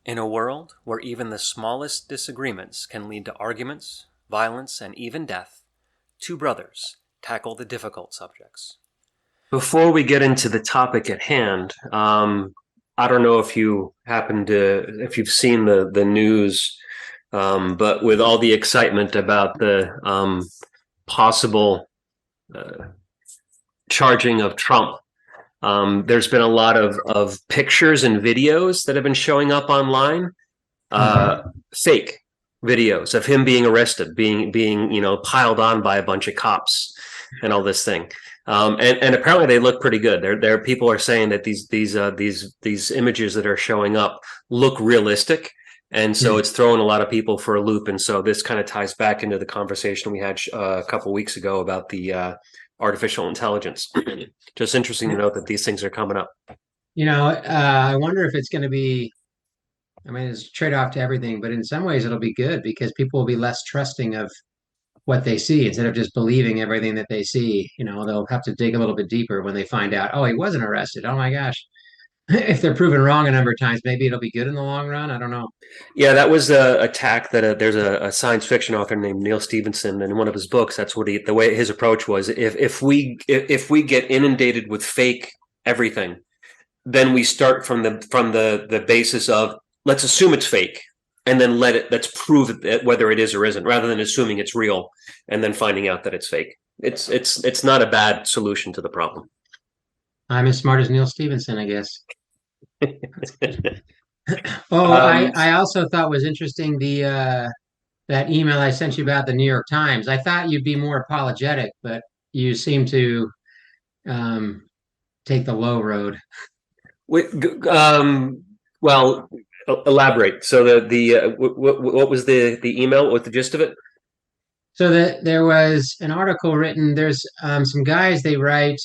In a world where even the smallest disagreements can lead to arguments, violence, and even death, two brothers tackle the difficult subjects. Before we get into the topic at hand, I don't know if if you've seen the news, but with all the excitement about the possible uh, charging of Trump, there's been a lot of pictures and videos that have been showing up online, uh, Hmm. fake videos of him being arrested, being piled on by a bunch of cops, and all this thing. And apparently they look pretty good. There people are saying that these images that are showing up look realistic, and so Hmm. it's throwing a lot of people for a loop. And so this kind of ties back into the conversation we had a couple weeks ago about the artificial intelligence. Just interesting to note that these things are coming up. I wonder if it's going to be, I mean, it's a trade-off to everything, but in some ways it'll be good because people will be less trusting of what they see instead of just believing everything that they see. They'll have to dig a little bit deeper when they find out, oh, he wasn't arrested. Oh my gosh. If they're proven wrong a number of times, maybe it'll be good in the long run. I don't know. Yeah, that was a attack that there's a science fiction author named Neil Stevenson, and in one of his books, that's what the way his approach was. If we get inundated with fake everything, then we start from the basis of let's assume it's fake, and then let's prove it, whether it is or isn't, rather than assuming it's real and then finding out that it's fake. It's not a bad solution to the problem. I'm as smart as Neil Stevenson, I guess. That's good. Oh, I, Um, I also thought was interesting that email I sent you about the New York Times. I thought you'd be more apologetic, but you seem to um, take the low road. um, well, elaborate. So what was the email? What was the gist of it? So that there was an article written. There's some guys they write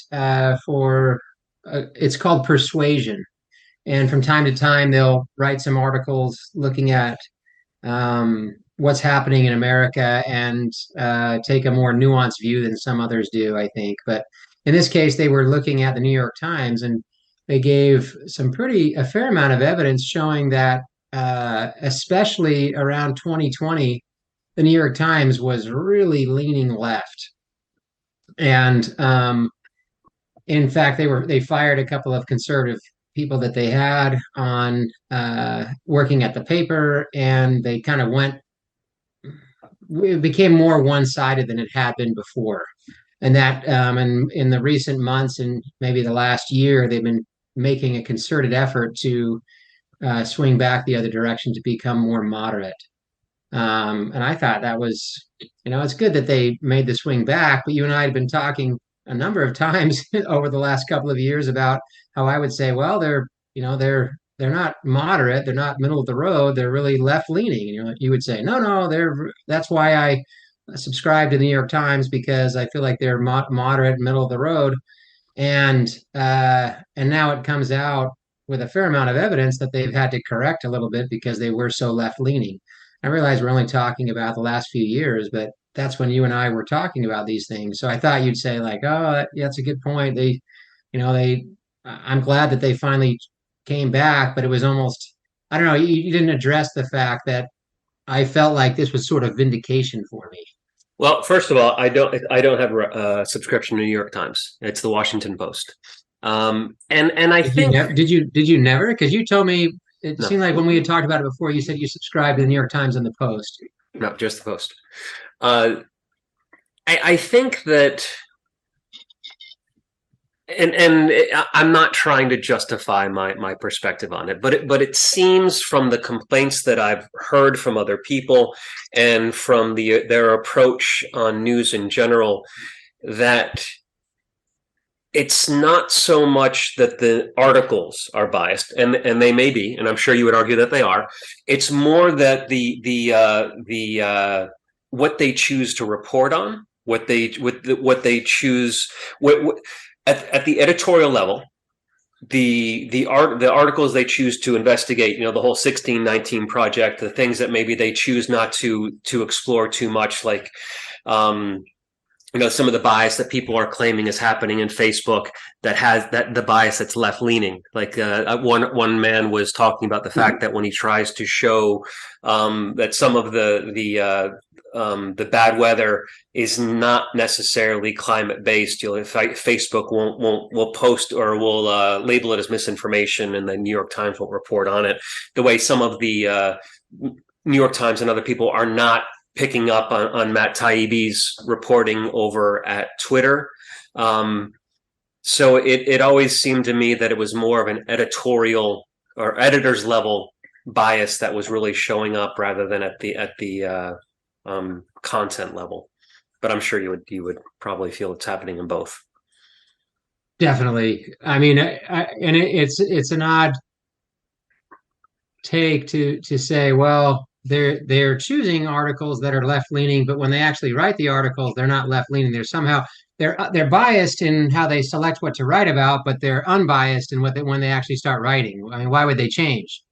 for. It's called Persuasion, and from time to time they'll write some articles looking at what's happening in America and take a more nuanced view than some others do, I think. But in this case, they were looking at the New York Times and they gave a fair amount of evidence showing that, especially around 2020, the New York Times was really leaning left. And in fact, they fired a couple of conservative people that they had on working at the paper, and they kind of went it became more one-sided than it had been before. And that in the recent months and maybe the last year, they've been making a concerted effort to swing back the other direction to become more moderate. And I thought that was, it's good that they made the swing back, but you and I had been talking a number of times over the last couple of years about how I would say, well, they're not moderate, they're not middle of the road, they're really left leaning. And you would say, no, no, that's why I subscribe to the New York Times because I feel like they're moderate, middle of the road. And now it comes out with a fair amount of evidence that they've had to correct a little bit because they were so left leaning. I realize we're only talking about the last few years, but that's when you and I were talking about these things. So I thought you'd say like, oh, yeah, that's a good point. You know, they, I'm glad that they finally came back, but it was almost, I don't know, you didn't address the fact that I felt like this was sort of vindication for me. Well, first of all, I don't have a subscription to New York Times. It's the Washington Post. And I think Did you never? Because you told me it no, seemed like when we had talked about it before, you said you subscribed to the New York Times and the Post. no, just the Post. Uh, I think that, and I'm not trying to justify my perspective on it, but it seems from the complaints that I've heard from other people and from their approach on news in general that it's not so much that the articles are biased, and they may be, and I'm sure you would argue that they are. It's more that the what they choose to report on, what they choose, at the editorial level, the articles they choose to investigate, the whole 1619 project, the things that maybe they choose not to explore too much, like um some of the bias that people are claiming is happening in Facebook, that the bias that's left leaning. Like one man was talking about the fact that when he tries to show that some of the bad weather is not necessarily climate based, Facebook will post or will label it as misinformation, and the New York Times won't report on it. The way some of the New York Times and other people are not picking up on Matt Taibbi's reporting over at Twitter. So it always seemed to me that it was more of an editorial or editor's level bias that was really showing up rather than at the content level. But I'm sure you would probably feel it's happening in both. Definitely. I mean, it's an odd take to say, well, they're choosing articles that are left leaning, but when they actually write the articles, they're not left leaning. They're biased in how they select what to write about, but they're unbiased in when they actually start writing. I mean, why would they change?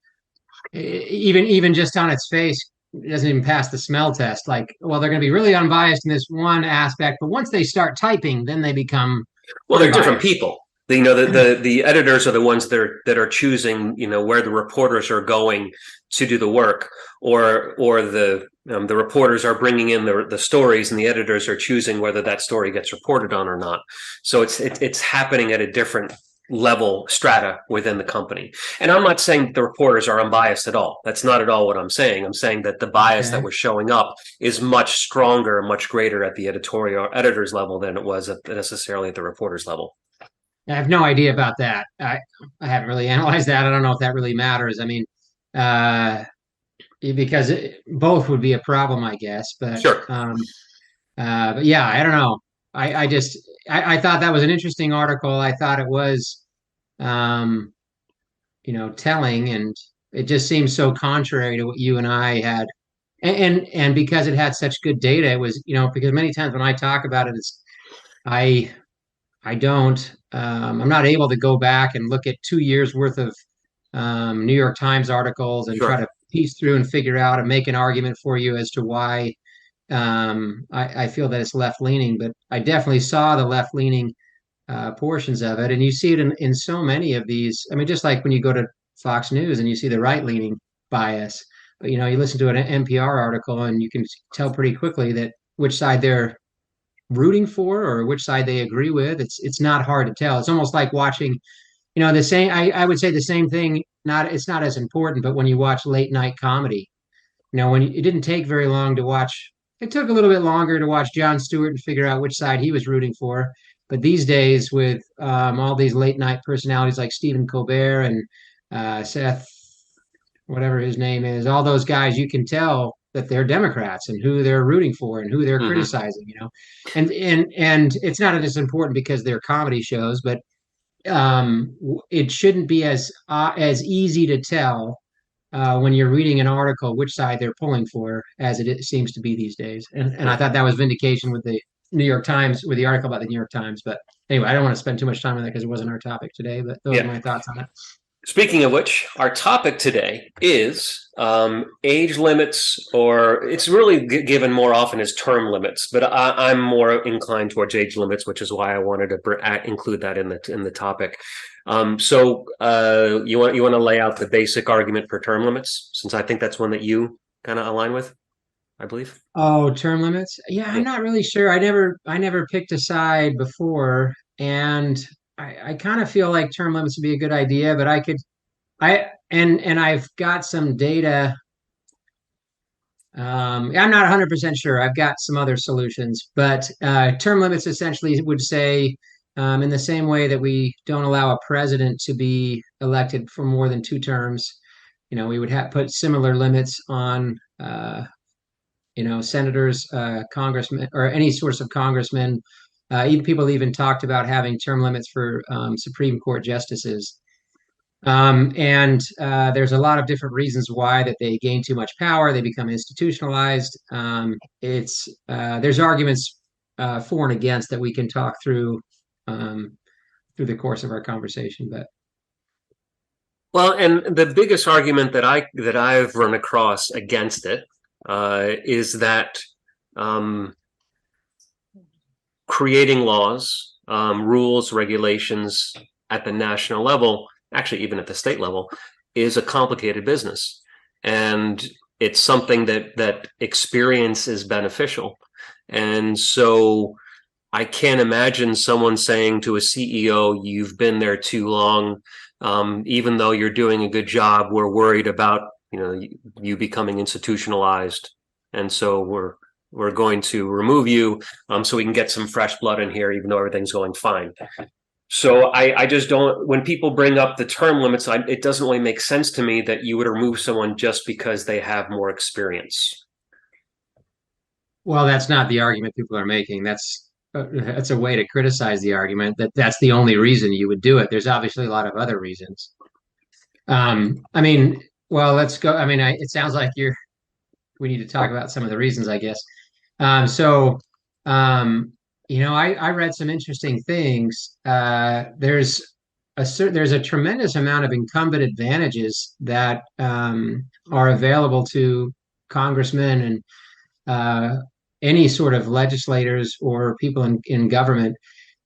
Even just on its face, it doesn't even pass the smell test. Like, well, they're going to be really unbiased in this one aspect, but once they start typing, then they become Well, they're different unbiased. people. The editors are the ones that are choosing, where the reporters are going to do the work, or the reporters are bringing in the stories, and the editors are choosing whether that story gets reported on or not. So it's happening at a different level strata within the company. And I'm not saying the reporters are unbiased at all. That's not at all what I'm saying. I'm saying that the bias that Okay. was showing up is much stronger, much greater at the editorial editor's level than it was necessarily at the reporter's level. I have no idea about that. I haven't really analyzed that. I don't know if that really matters. I mean, uh, because both would be a problem, I guess. Sure. But yeah, I don't know. I just I thought that was an interesting article. I thought it was, um, telling, and it just seems so contrary to what you and I had. And because it had such good data, it was, because many times when I talk about it, I I don't. I'm not able to go back and look at 2 years worth of New York Times articles and try Sure. to piece through and figure out and make an argument for you as to why I feel that it's left leaning. But I definitely saw the left leaning portions of it, and you see it in so many of these. I mean, just like when you go to Fox News and you see the right leaning bias, but you listen to an NPR article and you can tell pretty quickly that which side they're rooting for or which side they agree with. It's not hard to tell. It's almost like watching, the same. I would say the same thing. Not It's not as important, but when you watch late night comedy, when it didn't take very long to watch. It took a little bit longer to watch Jon Stewart and figure out which side he was rooting for. But these days, with all these late night personalities like Stephen Colbert and Seth, whatever his name is, all those guys, you can tell that they're Democrats and who they're rooting for and who they're Mm-hmm. criticizing. And it's not as important because they're comedy shows, but it shouldn't be as easy to tell when you're reading an article which side they're pulling for as it seems to be these days. And I Yeah. thought that was vindication with the New York Times, with the article about the New York Times. But anyway, I don't want to spend too much time on that because it wasn't our topic today. But those are Yeah. my thoughts on it. Speaking of which, our topic today is age limits, or it's really given more often as term limits, but I'm more inclined towards age limits, which is why I wanted to include that in the topic. You want to lay out the basic argument for term limits, since I think that's one that you kind of align with, I believe. Oh, term limits? Yeah, I'm Yeah. not really sure. I never picked a side before, and I kind of feel like term limits would be a good idea, but and I've got some data. I'm not 100% sure. I've got some other solutions, but term limits essentially would say, in the same way that we don't allow a president to be elected for more than 2 terms, we would have put similar limits on, senators, congressmen, or any sorts of congressmen. Even people even talked about having term limits for Supreme Court justices. And there's a lot of different reasons why that they gain too much power. They become institutionalized. It's There's arguments for and against that we can talk through the course of our conversation. But Well, and the biggest argument that I've run across against it is that um, creating laws, rules, regulations at the national level, actually even at the state level, is a complicated business, and it's something that experience is beneficial. And so I can't imagine someone saying to a CEO, "You've been there too long. Even though you're doing a good job, we're worried about you becoming institutionalized, and so we're going to remove you so we can get some fresh blood in here, even though everything's going fine." So I just don't. When people bring up the term limits, it doesn't really make sense to me that you would remove someone just because they have more experience. Well, that's not the argument people are making. That's a way to criticize the argument that that's the only reason you would do it. There's obviously a lot of other reasons. I mean, well, let's go. I mean, it sounds like we need to talk about some of the reasons, I guess. So, um, I read some interesting things. There's a tremendous amount of incumbent advantages that are available to congressmen and any sort of legislators or people in government.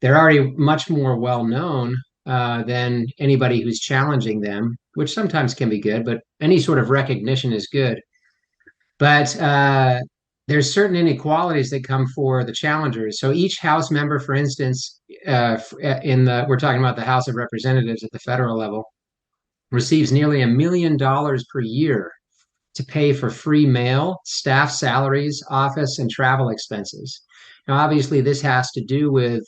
They're already much more well known than anybody who's challenging them, which sometimes can be good, but any sort of recognition is good. But there's certain inequalities that come for the challengers. So each House member, for instance, we're talking about the House of Representatives at the federal level, receives nearly $1 million per year to pay for free mail, staff salaries, office and travel expenses. Now, obviously, this has to do with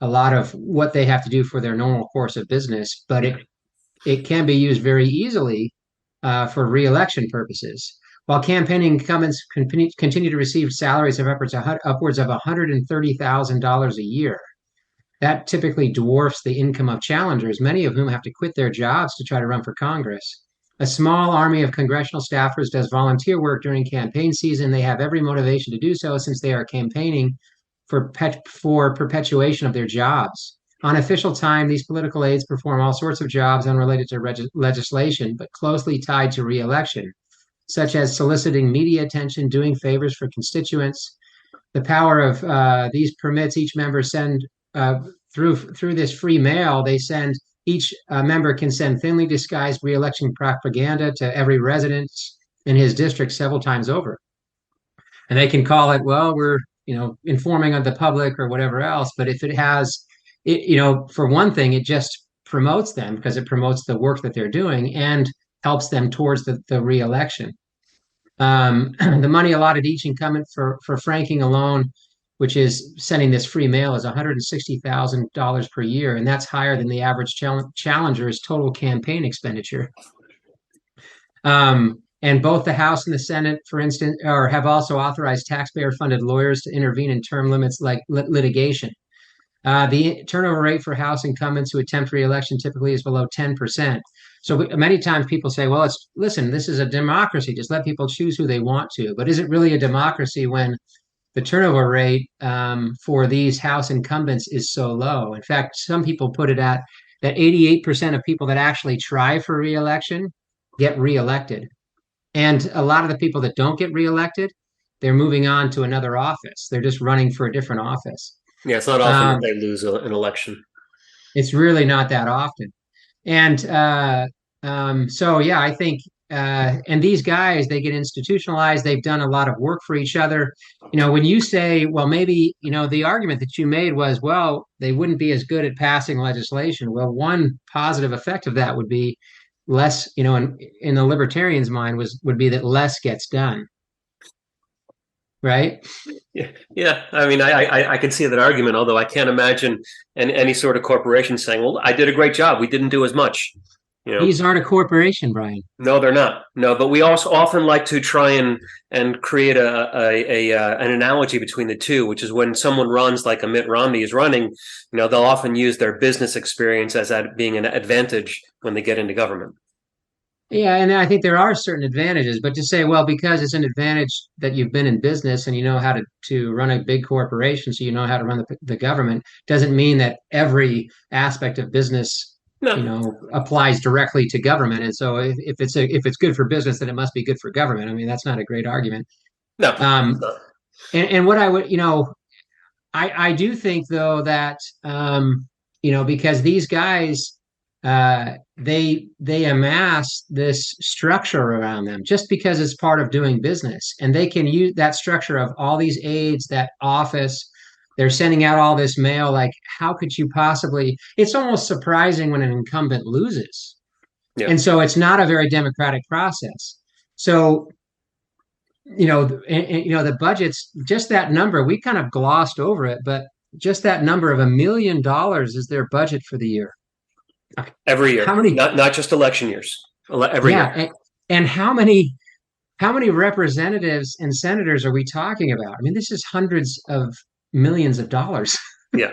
a lot of what they have to do for their normal course of business, but it can be used very easily for reelection purposes. While campaigning incumbents continue to receive salaries of upwards of $130,000 a year. That typically dwarfs the income of challengers, many of whom have to quit their jobs to try to run for Congress. A small army of congressional staffers does volunteer work during campaign season. They have every motivation to do so since they are campaigning for perpetuation of their jobs. On official time, these political aides perform all sorts of jobs unrelated to legislation, but closely tied to reelection, such as soliciting media attention, doing favors for constituents. The power of these permits each member send through this free mail. Each member can send thinly disguised reelection propaganda to every resident in his district several times over, and they can call it, well, we're informing of the public or whatever else. But if it has it, for one thing, it just promotes them because it promotes the work that they're doing and helps them towards the reelection. The money allotted each incumbent for franking alone, which is sending this free mail, is $160,000 per year, and that's higher than the average challenger's total campaign expenditure. And both the House and the Senate, for instance, have also authorized taxpayer-funded lawyers to intervene in term limits like litigation. The turnover rate for House incumbents who attempt re-election typically is below 10%. So many times people say, well, listen, this is a democracy. Just let people choose who they want to. But is it really a democracy when the turnover rate for these House incumbents is so low? In fact, some people put it at that 88% of people that actually try for re-election get re-elected. And a lot of the people that don't get re-elected, they're moving on to another office. They're just running for a different office. Yeah, it's not often that they lose an election. It's really not that often. And so, yeah, I think, and these guys, they get institutionalized. They've done a lot of work for each other. When you say, well, maybe, the argument that you made was, well, they wouldn't be as good at passing legislation. Well, one positive effect of that would be less, in the libertarian's mind would be that less gets done. Right? Yeah. I mean, I can see that argument, although I can't imagine any sort of corporation saying, well, I did a great job. We didn't do as much. These aren't a corporation, Brian. No, they're not. No, but we also often like to try and create an analogy between the two, which is when someone runs like a Mitt Romney is running, they'll often use their business experience as being an advantage when they get into government. Yeah, and I think there are certain advantages, but to say, well, because it's an advantage that you've been in business and you know how to run a big corporation, so you know how to run the government, doesn't mean that every aspect of business, No. applies directly to government. And so if it's good for business, then it must be good for government. I mean, that's not a great argument. No. And what I would, I do think though that because these guys they amass this structure around them just because it's part of doing business, and they can use that structure of all these aides, that office. They're sending out all this mail. Like, how could you possibly? It's almost surprising when an incumbent loses, Yeah. and so it's not a very democratic process. So the budgets, just that number, we kind of glossed over it, but just that number of $1 million is their budget for the year. Every How year, many? not just election years, every Yeah, year. and how many representatives and senators are we talking about? I mean, this is hundreds of millions of dollars Yeah.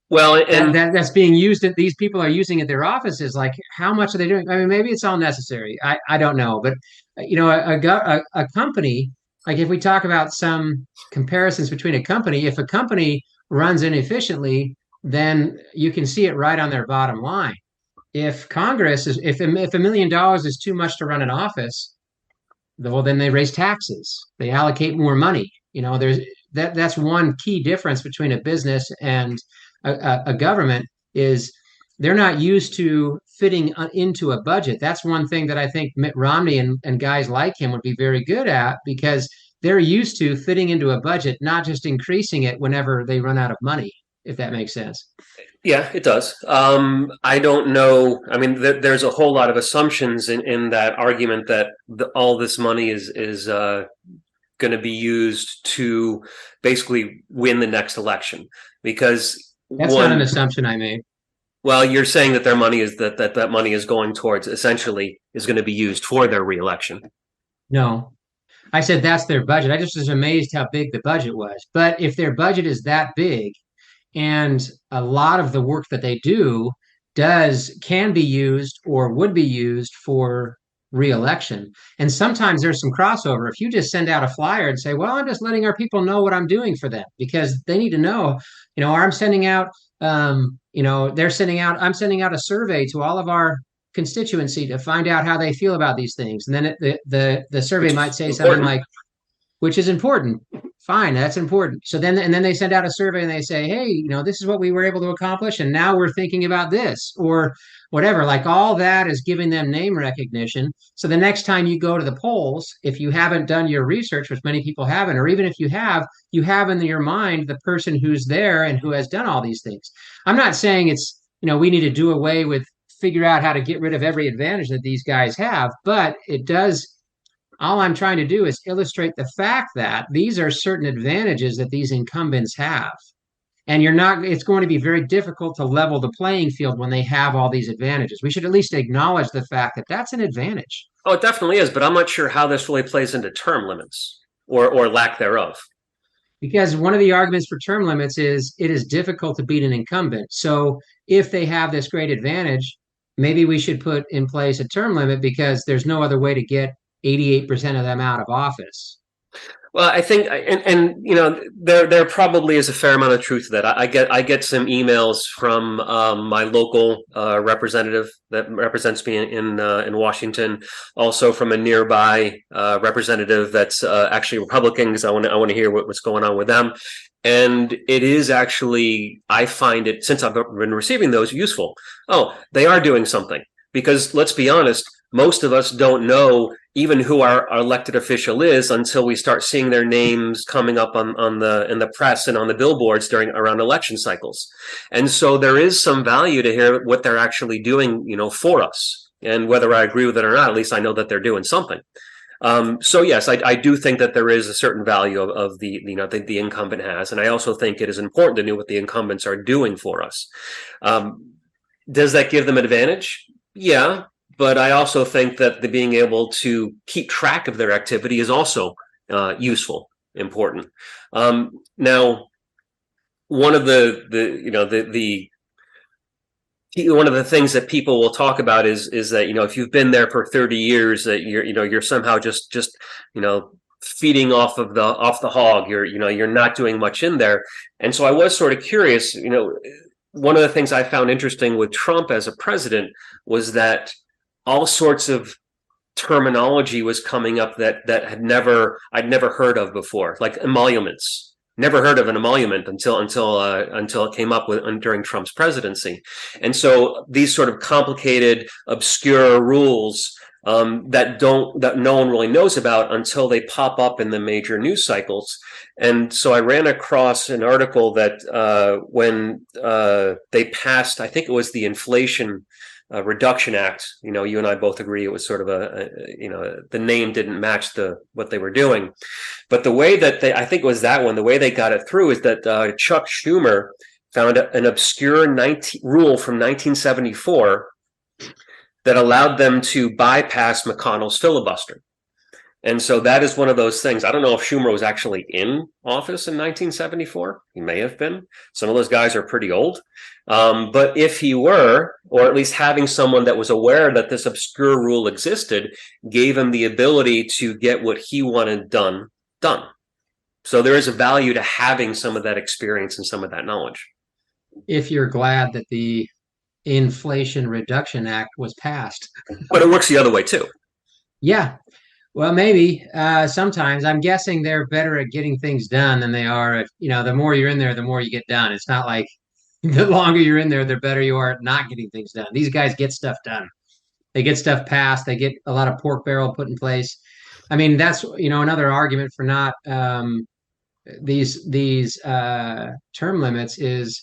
Well, and that's being used. These people are using at their offices. Like, how much are they doing? I mean, maybe it's all necessary. I don't know, but a company, like, if we talk about some comparisons between a company, if a company runs inefficiently, then you can see it right on their bottom line. If Congress is if $1 million is too much to run an office, well, then they raise taxes. They allocate more money. There's that's one key difference between a business and a government is they're not used to fitting into a budget. That's one thing that I think Mitt Romney and guys like him would be very good at, because they're used to fitting into a budget, not just increasing it whenever they run out of money, if that makes sense. yeah, it does. I don't know. I mean, there's a whole lot of assumptions in that argument that all this money is going to be used to basically win the next election. Because That's not an one, assumption I made. well, you're saying that their money is that money is going towards, essentially is going to be used for their reelection. No, I said that's their budget. I just was amazed how big the budget was. But if their budget is that big, and a lot of the work that they do can be used or would be used for reelection. And sometimes there's some crossover. If you just send out a flyer and say, well, I'm just letting our people know what I'm doing for them, because they need to know, or I'm sending out, I'm sending out a survey to all of our constituency to find out how they feel about these things. And then the survey Which might is say something important. like, which is important. Fine, that's important. So then they send out a survey and they say, hey, this is what we were able to accomplish, and now we're thinking about this or whatever. Like, all that is giving them name recognition. So the next time you go to the polls, if you haven't done your research, which many people haven't, or even if you have in your mind the person who's there and who has done all these things. I'm not saying it's, we need to do away with, figure out how to get rid of every advantage that these guys have, but it does. All I'm trying to do is illustrate the fact that these are certain advantages that these incumbents have. And it's going to be very difficult to level the playing field when they have all these advantages. We should at least acknowledge the fact that that's an advantage. Oh, it definitely is, but I'm not sure how this really plays into term limits or lack thereof. Because one of the arguments for term limits is it is difficult to beat an incumbent. So if they have this great advantage, maybe we should put in place a term limit, because there's no other way to get 88% of them out of office. Well, I think, and there probably is a fair amount of truth to that. I get some emails from my local representative that represents me in Washington, also from a nearby representative that's actually Republican, because I want to hear what's going on with them. And it is actually, I find it, since I've been receiving those, useful. Oh, they are doing something, because let's be honest, most of us don't know even who our elected official is until we start seeing their names coming up in the press and on the billboards around election cycles. And so there is some value to hear what they're actually doing, for us. And whether I agree with it or not, at least I know that they're doing something. So yes, I do think that there is a certain value of the incumbent has, and I also think it is important to know what the incumbents are doing for us. Does that give them advantage? Yeah, but I also think that being able to keep track of their activity is also useful, important. Now, one of the one of the things that people will talk about is that if you've been there for 30 years, that you're somehow just feeding off the hog. You're not doing much in there, and so I was sort of curious. One of the things I found interesting with Trump as a president was that all sorts of terminology was coming up that I'd never heard of before, like emoluments. Never heard of an emolument until it came up with during Trump's presidency. And so these sort of complicated, obscure rules that no one really knows about until they pop up in the major news cycles. And so I ran across an article that when they passed, I think it was the Inflation Reduction Act. You and I both agree it was sort of the name didn't match what they were doing, but the way that I think it was that one, the way they got it through is that Chuck Schumer found an obscure rule from 1974 that allowed them to bypass McConnell's filibuster. And so that is one of those things. I don't know if Schumer was actually in office in 1974. He may have been. Some of those guys are pretty old. But if he were, or at least having someone that was aware that this obscure rule existed, gave him the ability to get what he wanted done. So there is a value to having some of that experience and some of that knowledge. If you're glad that the Inflation Reduction Act was passed. But it works the other way too. Yeah. Well, maybe sometimes. I'm guessing they're better at getting things done than they are at, the more you're in there, the more you get done. It's not like the longer you're in there, the better you are at not getting things done. These guys get stuff done. They get stuff passed. They get a lot of pork barrel put in place. I mean, that's, another argument for not these term limits is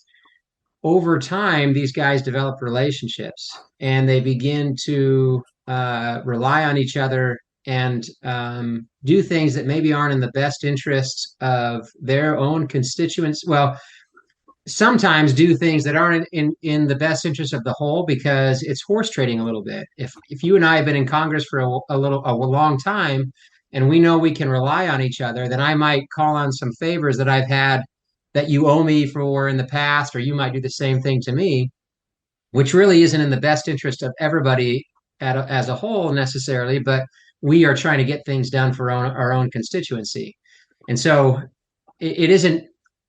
over time, these guys develop relationships and they begin to rely on each other and do things that maybe aren't in the best interests of their own constituents. Well, sometimes do things that aren't in the best interest of the whole because it's horse trading a little bit. If you and I have been in Congress for a long time and we know we can rely on each other, then I might call on some favors that I've had that you owe me for in the past, or you might do the same thing to me, which really isn't in the best interest of everybody as a whole necessarily, but we are trying to get things done for our own constituency. And so it isn't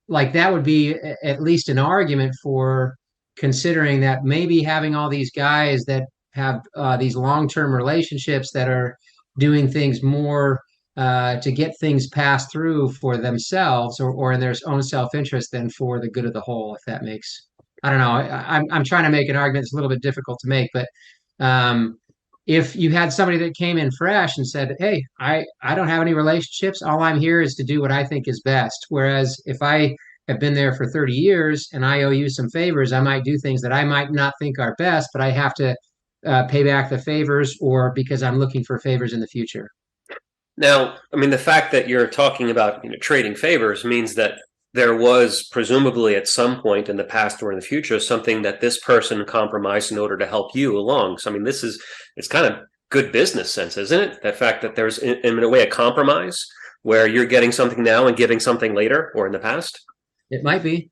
like that would be at least an argument for considering that maybe having all these guys that have these long-term relationships that are doing things more to get things passed through for themselves or in their own self-interest than for the good of the whole, if that makes, I don't know. I'm trying to make an argument that's a little bit difficult to make, but if you had somebody that came in fresh and said, hey, I don't have any relationships. All I'm here is to do what I think is best. Whereas if I have been there for 30 years and I owe you some favors, I might do things that I might not think are best, but I have to pay back the favors or because I'm looking for favors in the future. Now, I mean, the fact that you're talking about trading favors means that there was presumably at some point in the past or in the future something that this person compromised in order to help you along. So, I mean, it's kind of good business sense, isn't it? The fact that there's in a way a compromise where you're getting something now and giving something later or in the past. It might be.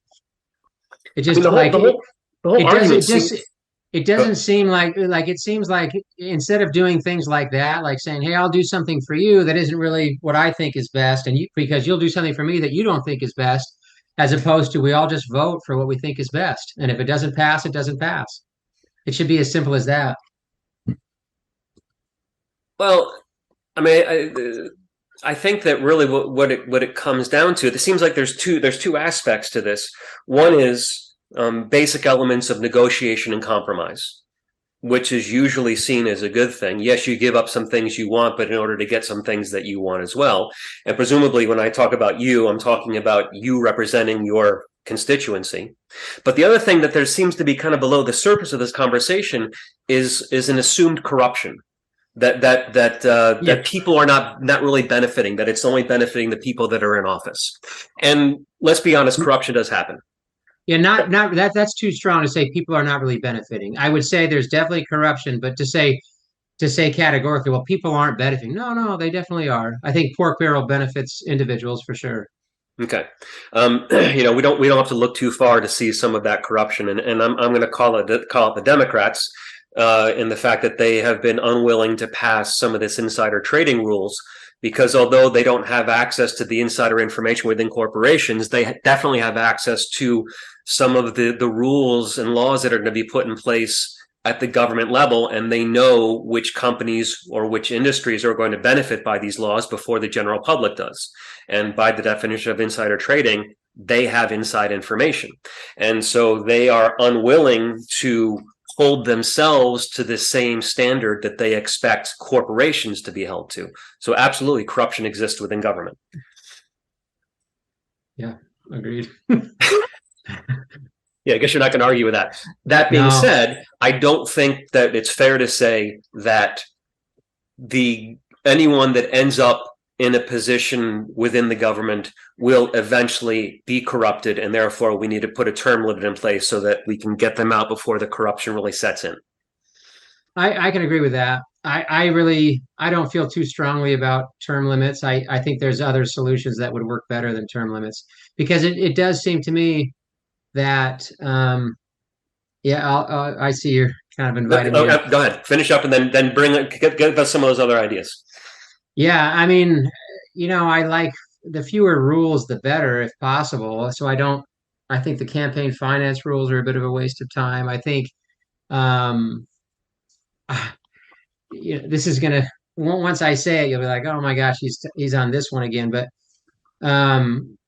It just it doesn't seem like it seems like instead of doing things like that, like saying, hey, I'll do something for you that isn't really what I think is best, and because you'll do something for me that you don't think is best, as opposed to we all just vote for what we think is best. And if it doesn't pass, it doesn't pass. It should be as simple as that. Well, I mean, I think that really what it comes down to, it seems like there's two aspects to this. One is basic elements of negotiation and compromise, which is usually seen as a good thing. Yes, you give up some things you want, but in order to get some things that you want as well. And presumably when I talk about you, I'm talking about you representing your constituency. But the other thing that there seems to be kind of below the surface of this conversation is an assumed corruption. That people are not really benefiting, that it's only benefiting the people that are in office. And let's be honest, corruption does happen. Yeah, not that's too strong to say people are not really benefiting. I would say there's definitely corruption, but to say categorically, well, people aren't benefiting. No, they definitely are. I think pork barrel benefits individuals for sure. Okay, we don't have to look too far to see some of that corruption, and I'm going to call it the Democrats. In the fact that they have been unwilling to pass some of this insider trading rules, because although they don't have access to the insider information within corporations, they definitely have access to some of the rules and laws that are going to be put in place at the government level, and they know which companies or which industries are going to benefit by these laws before the general public does. And by the definition of insider trading, they have inside information. And so they are unwilling to hold themselves to the same standard that they expect corporations to be held to. So absolutely, corruption exists within government. Yeah, agreed. Yeah, I guess you're not going to argue with that. That being No. said, I don't think that it's fair to say that the anyone that ends up in a position within the government will eventually be corrupted, and therefore we need to put a term limit in place so that we can get them out before the corruption really sets in. I can agree with that. I really I don't feel too strongly about term limits. I think there's other solutions that would work better than term limits because it does seem to me that yeah, I see you're kind of inviting me up. Go ahead, finish up, and then give us some of those other ideas. Yeah, I mean, I like the fewer rules, the better, if possible. So I think the campaign finance rules are a bit of a waste of time. I think, um, this is gonna, once I say it, you'll be like, oh my gosh, he's on this one again. But,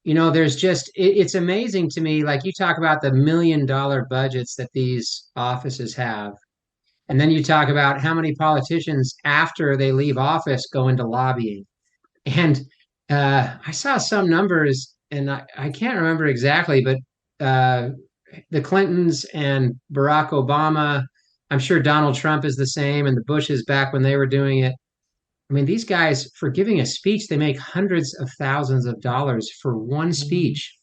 there's just, it's amazing to me. Like you talk about the $1 million budgets that these offices have. And then you talk about how many politicians after they leave office go into lobbying. And I saw some numbers, and I can't remember exactly, but the Clintons and Barack Obama, I'm sure Donald Trump is the same, and the Bushes back when they were doing it. I mean, these guys, for giving a speech, they make hundreds of thousands of dollars for one speech.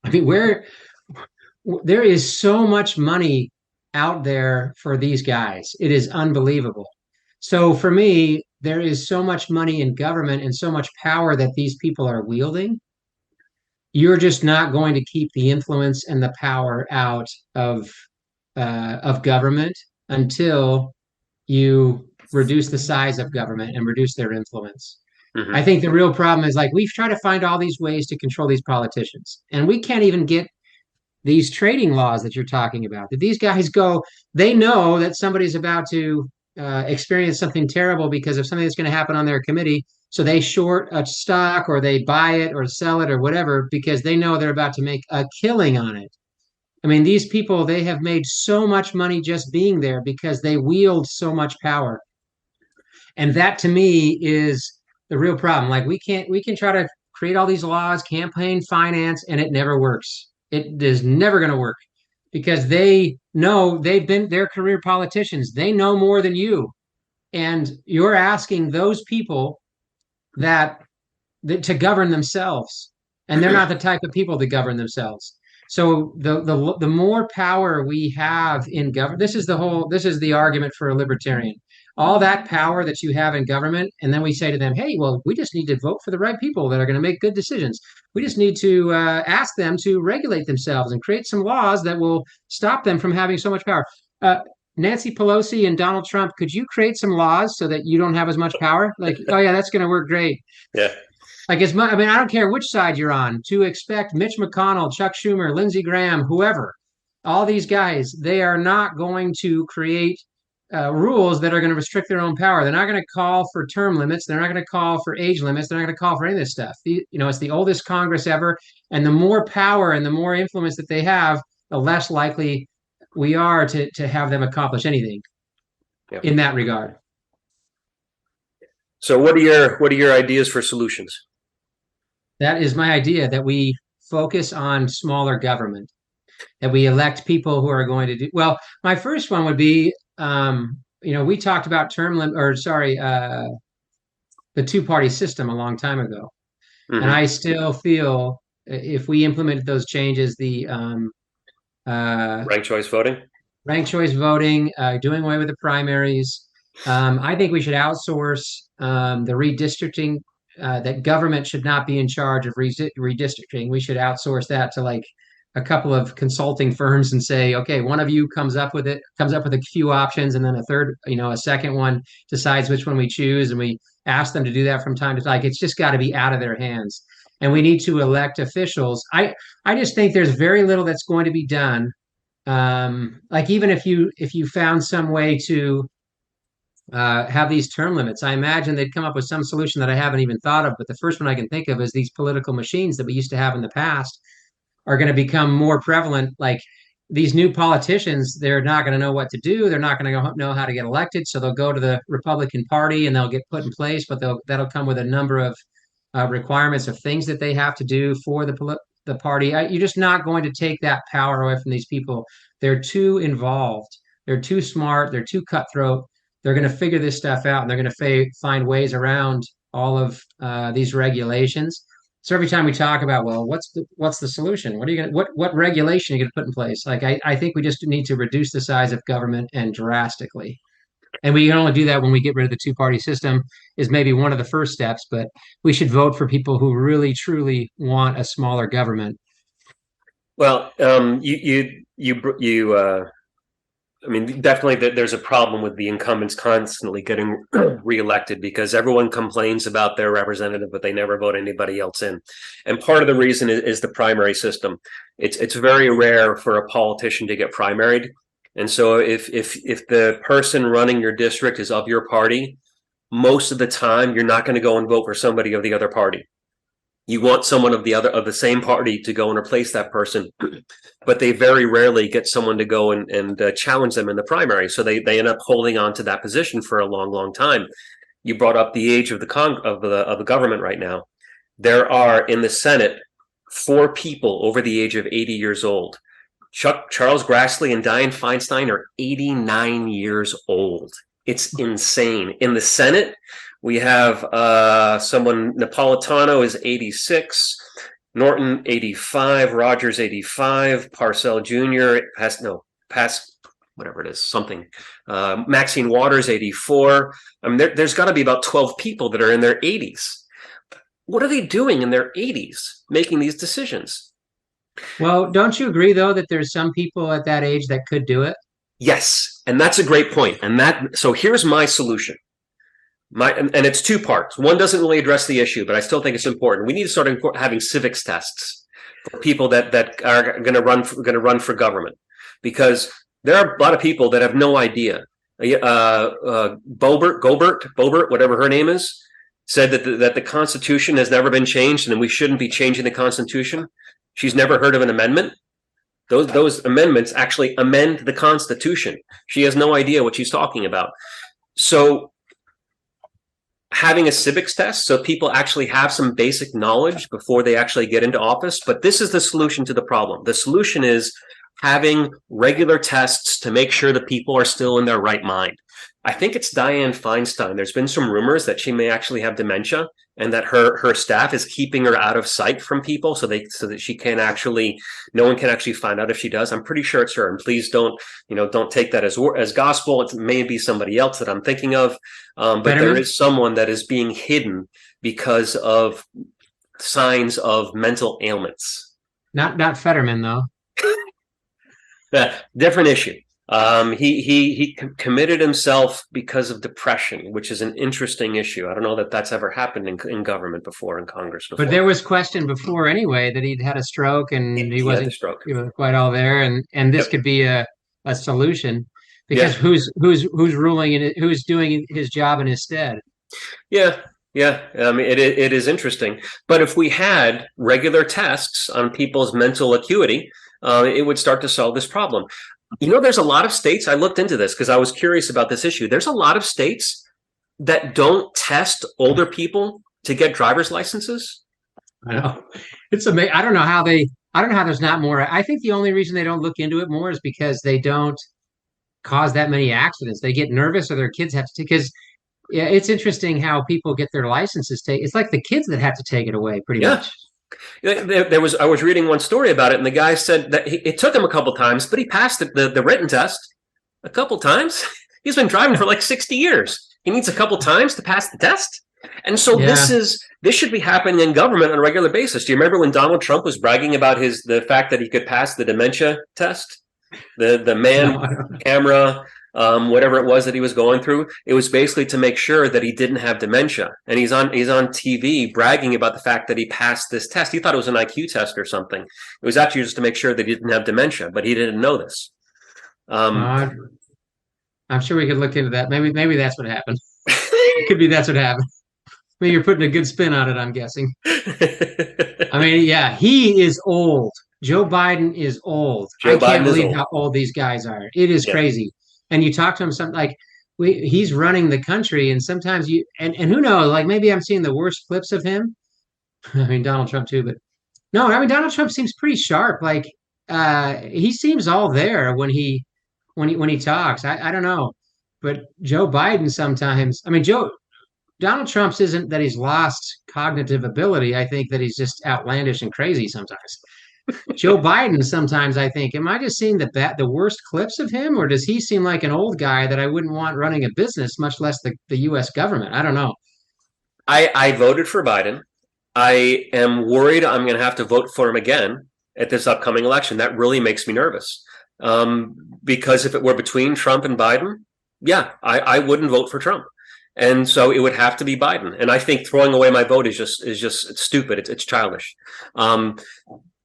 I mean, there is so much money out there for these guys. It is unbelievable. So for me, there is so much money in government and so much power that these people are wielding. You're just not going to keep the influence and the power out of government until you reduce the size of government and reduce their influence. Mm-hmm. I think the real problem is like we've tried to find all these ways to control these politicians, and we can't even get these trading laws that you're talking about. That these guys go, they know that somebody's about to experience something terrible because of something that's going to happen on their committee. So they short a stock or they buy it or sell it or whatever because they know they're about to make a killing on it. I mean, these people, they have made so much money just being there because they wield so much power. And that to me is the real problem. Like we can try to create all these laws, campaign finance, and it never works. It is never going to work because they know they've been their career politicians. They know more than you. And you're asking those people that to govern themselves. And they're not the type of people to govern themselves. So the more power we have in government, this is the argument for a libertarian. All that power that you have in government, and then we say to them, hey, well, we just need to vote for the right people that are going to make good decisions. We just need to ask them to regulate themselves and create some laws that will stop them from having so much power. Nancy Pelosi and Donald Trump, could you create some laws so that you don't have as much power? Like, oh yeah, that's going to work great. Yeah. Like as much, I mean, I don't care which side you're on. To expect Mitch McConnell, Chuck Schumer, Lindsey Graham, whoever, all these guys, they are not going to create rules that are going to restrict their own power. They're not going to call for term limits. They're not going to call for age limits. They're not going to call for any of this stuff. It's the oldest Congress ever, and the more power and the more influence that they have, the less likely we are to have them accomplish anything in that regard. So what are your ideas for solutions? That is my idea, that we focus on smaller government, that we elect people who are going to do well. My first one would be, we talked about the two-party system a long time ago. Mm-hmm. And I still feel if we implemented those changes, the ranked choice voting, doing away with the primaries, I think we should outsource the redistricting. That government should not be in charge of redistricting. We should outsource that to like a couple of consulting firms and say, okay, one of you comes up with a few options, and then a second one decides which one we choose, and we ask them to do that from time to time. Like, it's just got to be out of their hands. And we need to elect officials. I just think there's very little that's going to be done like even if you found some way to have these term limits, I imagine they'd come up with some solution that I haven't even thought of. But the first one I can think of is these political machines that we used to have in the past are going to become more prevalent. Like these new politicians, they're not going to know what to do. They're not going to know how to get elected. So they'll go to the Republican Party and they'll get put in place, but that'll come with a number of requirements of things that they have to do for the party. You're just not going to take that power away from these people. They're too involved. They're too smart. They're too cutthroat. They're going to figure this stuff out, and they're going to find ways around all of these regulations. So every time we talk about, well, what's the solution? What are you going to what regulation are you going to put in place? Like I think we just need to reduce the size of government and drastically. And we can only do that when we get rid of the two-party system is maybe one of the first steps, but we should vote for people who really truly want a smaller government. Well, I mean, definitely there's a problem with the incumbents constantly getting reelected because everyone complains about their representative, but they never vote anybody else in. And part of the reason is the primary system. It's very rare for a politician to get primaried. And so if the person running your district is of your party, most of the time you're not going to go and vote for somebody of the other party. You want someone of the same party to go and replace that person, but they very rarely get someone to go and challenge them in the primary. So they end up holding on to that position for a long time. You brought up the age of the government right now. There are in the Senate 4 people over the age of 80 years old. Charles Grassley and Dianne Feinstein are 89 years old. It's insane. In the Senate, we have someone, Napolitano is 86, Norton 85, Rogers 85, Parcell Jr. Whatever it is, something. Maxine Waters 84. I mean, there's got to be about 12 people that are in their 80s. What are they doing in their 80s making these decisions? Well, don't you agree though that there's some people at that age that could do it? Yes, and that's a great point. So here's my solution. And it's 2 parts. One doesn't really address the issue, but I still think it's important. We need to start having civics tests for people that are going to run for government, because there are a lot of people that have no idea. Boebert, whatever her name is, said that the Constitution has never been changed, and we shouldn't be changing the Constitution. She's never heard of an amendment. Those amendments actually amend the Constitution. She has no idea what she's talking about. So having a civics test so people actually have some basic knowledge before they actually get into office. But this is the solution to the problem. The solution is having regular tests to make sure that people are still in their right mind. I think it's Dianne Feinstein. There's been some rumors that she may actually have dementia and that her staff is keeping her out of sight from people so that she can actually, no one can actually find out if she does. I'm pretty sure it's her. And please don't take that as gospel. It may be somebody else that I'm thinking of. But there is someone that is being hidden because of signs of mental ailments. Not Fetterman though. Different issue. He committed himself because of depression, which is an interesting issue. I don't know that that's ever happened in government before, in Congress before. But there was question before anyway that he'd had a stroke and he wasn't quite all there, and this could be a solution because who's ruling and who's doing his job in his stead. Yeah. I mean, it is interesting. But if we had regular tests on people's mental acuity, it would start to solve this problem. There's a lot of states, I looked into this because I was curious about this issue. There's a lot of states that don't test older people to get driver's licenses. I know. It's amazing. I don't know how there's not more. I think the only reason they don't look into it more is because they don't cause that many accidents. They get nervous or their kids have to, because yeah, it's interesting how people get their licenses taken. It's like the kids that have to take it away pretty much. I was reading one story about it, and the guy said that it took him a couple times, but he passed the written test a couple times. He's been driving for like 60 years. He needs a couple times to pass the test. And so this should be happening in government on a regular basis. Do you remember when Donald Trump was bragging about the fact that he could pass the dementia test? The man camera, whatever it was that he was going through, it was basically to make sure that he didn't have dementia. And he's on TV bragging about the fact that he passed this test. He thought it was an IQ test or something. It was actually just to make sure that he didn't have dementia, but he didn't know this. Um, Uh, I'm sure we could look into that. Maybe that's what happened. It could be that's what happened. I mean, you're putting a good spin on it, I'm guessing. I mean, yeah, he is old. Joe Biden is old. I Joe can't Biden is believe old. how old these guys are. It is Yeah. crazy. And you talk to him something like he's running the country, and sometimes and who knows, like maybe I'm seeing the worst clips of him. I mean Donald Trump too, but no, I mean Donald Trump seems pretty sharp. Like he seems all there when he talks. I don't know. But Joe Biden sometimes, I mean Donald Trump's isn't that he's lost cognitive ability. I think that he's just outlandish and crazy sometimes. Joe Biden sometimes I think, am I just seeing the worst clips of him, or does he seem like an old guy that I wouldn't want running a business, much less the US government? I don't know. I voted for Biden. I am worried I'm going to have to vote for him again at this upcoming election. That really makes me nervous. Because if it were between Trump and Biden, yeah, I wouldn't vote for Trump. And so it would have to be Biden. And I think throwing away my vote is just it's stupid. It's childish. Um,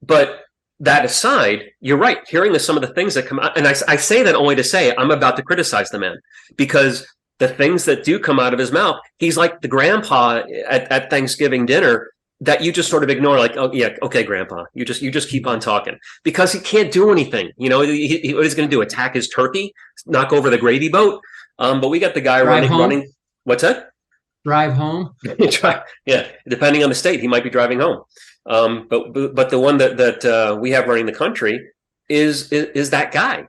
but that aside, you're right. Hearing some of the things that come out, and I say that only to say I'm about to criticize the man because the things that do come out of his mouth, he's like the grandpa at Thanksgiving dinner that you just sort of ignore, like, oh yeah, okay, grandpa, you just keep on talking because he can't do anything. What he's going to do? Attack his turkey, knock over the gravy boat. But we got the guy Drive home, running. What's that? drive home. Yeah, depending on the state, he might be driving home. But the one that we have running the country is that guy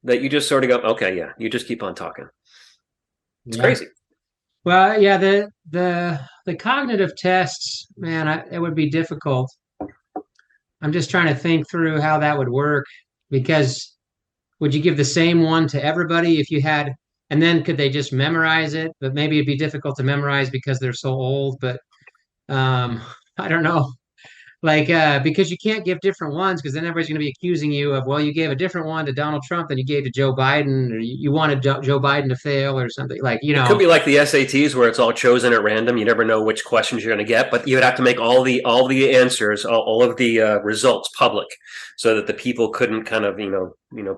that you just sort of go, okay, yeah, you just keep on talking. It's Yeah. crazy. Well, yeah, the cognitive tests, man, it would be difficult. I'm just trying to think through how that would work because would you give the same one to everybody if you had, and then could they just memorize it? But maybe it'd be difficult to memorize because they're so old. But um, I don't know. Like because you can't give different ones because then everybody's going to be accusing you of, well, you gave a different one to Donald Trump than you gave to Joe Biden, or you wanted Joe Biden to fail or something, like, It could be like the SATs where it's all chosen at random. You never know which questions you're going to get, but you would have to make all the answers, all of the results public, so that the people couldn't kind of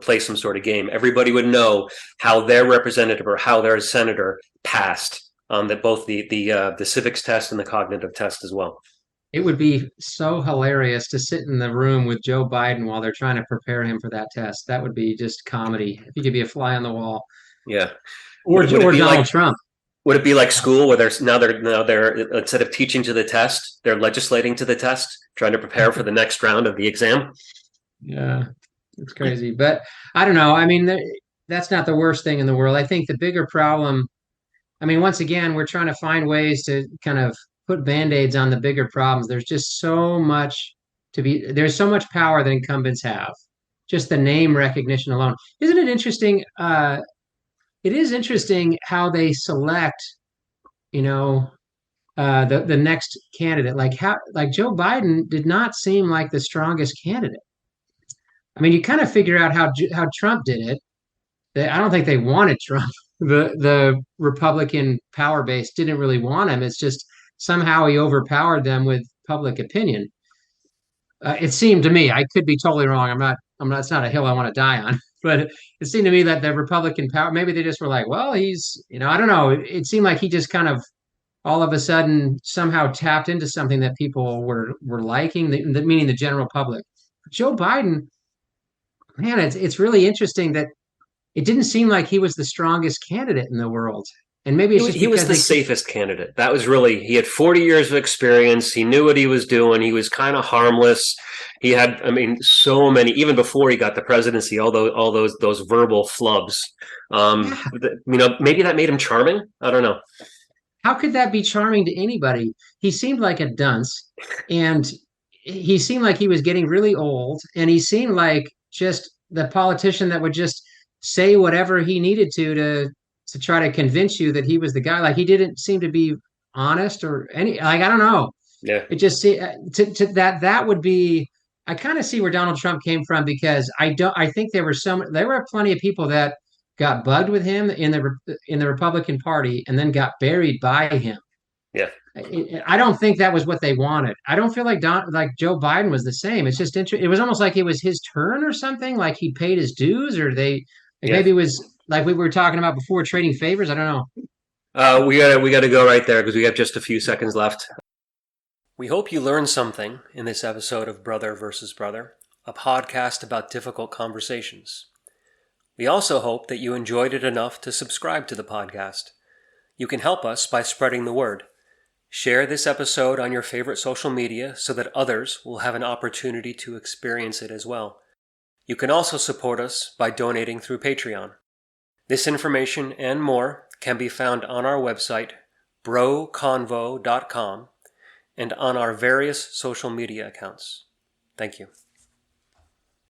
play some sort of game. Everybody would know how their representative or how their senator passed on both the civics test and the cognitive test as well. It would be so hilarious to sit in the room with Joe Biden while they're trying to prepare him for that test. That would be just comedy. If you could be a fly on the wall, Yeah. or Would it or be Donald like Trump. would it be like school where they're instead of teaching to the test, they're legislating to the test, trying to prepare for the next round of the exam? Yeah, it's crazy. But I don't know. I mean, that's not the worst thing in the world. I think the bigger problem, I mean, once again, we're trying to find ways to kind of put band-aids on the bigger problems. There's just so much there's so much power that incumbents have. Just the name recognition alone. Isn't it interesting? It is interesting how they select, you know, the next candidate. Like Joe Biden did not seem like the strongest candidate. I mean, you kind of figure out how Trump did it. I don't think they wanted Trump. The Republican power base didn't really want him. It's just somehow he overpowered them with public opinion. It seemed to me, I could be totally wrong. I'm not. It's not a hill I want to die on. But it seemed to me that the Republican power, maybe they just were like, well, I don't know. It seemed like he just kind of all of a sudden somehow tapped into something that people were liking, meaning the general public. Joe Biden, man, it's really interesting that it didn't seem like he was the strongest candidate in the world. And maybe He it's was, just he was because the they keep, safest candidate. That was really he had 40 years of experience. He knew what he was doing. He was kind of harmless. He had, I mean, so many even before he got the presidency. All those verbal flubs. yeah, Maybe that made him charming. I don't know. how could that be charming to anybody? He seemed like a dunce, and he seemed like he was getting really old, and he seemed like just the politician that would just say whatever he needed to try to convince you that he was the guy. Like he didn't seem to be honest or any, like, I don't know. Yeah, It just see to that would be. I kind of see where Donald Trump came from because I think there were plenty of people that got bugged with him in the Republican Party and then got buried by him. yeah. I don't think that was what they wanted. I don't feel like Joe Biden was the same. It's just it was almost like it was his turn or something. Like he paid his dues, or they Like Yeah. maybe it was like we were talking about before, trading favors. I don't know. We gotta go right there because we have just a few seconds left. We hope you learned something in this episode of Brother versus Brother, a podcast about difficult conversations. We also hope that you enjoyed it enough to subscribe to the podcast. You can help us by spreading the word. Share this episode on your favorite social media so that others will have an opportunity to experience it as well. You can also support us by donating through Patreon. This information and more can be found on our website, broconvo.com, and on our various social media accounts. Thank you.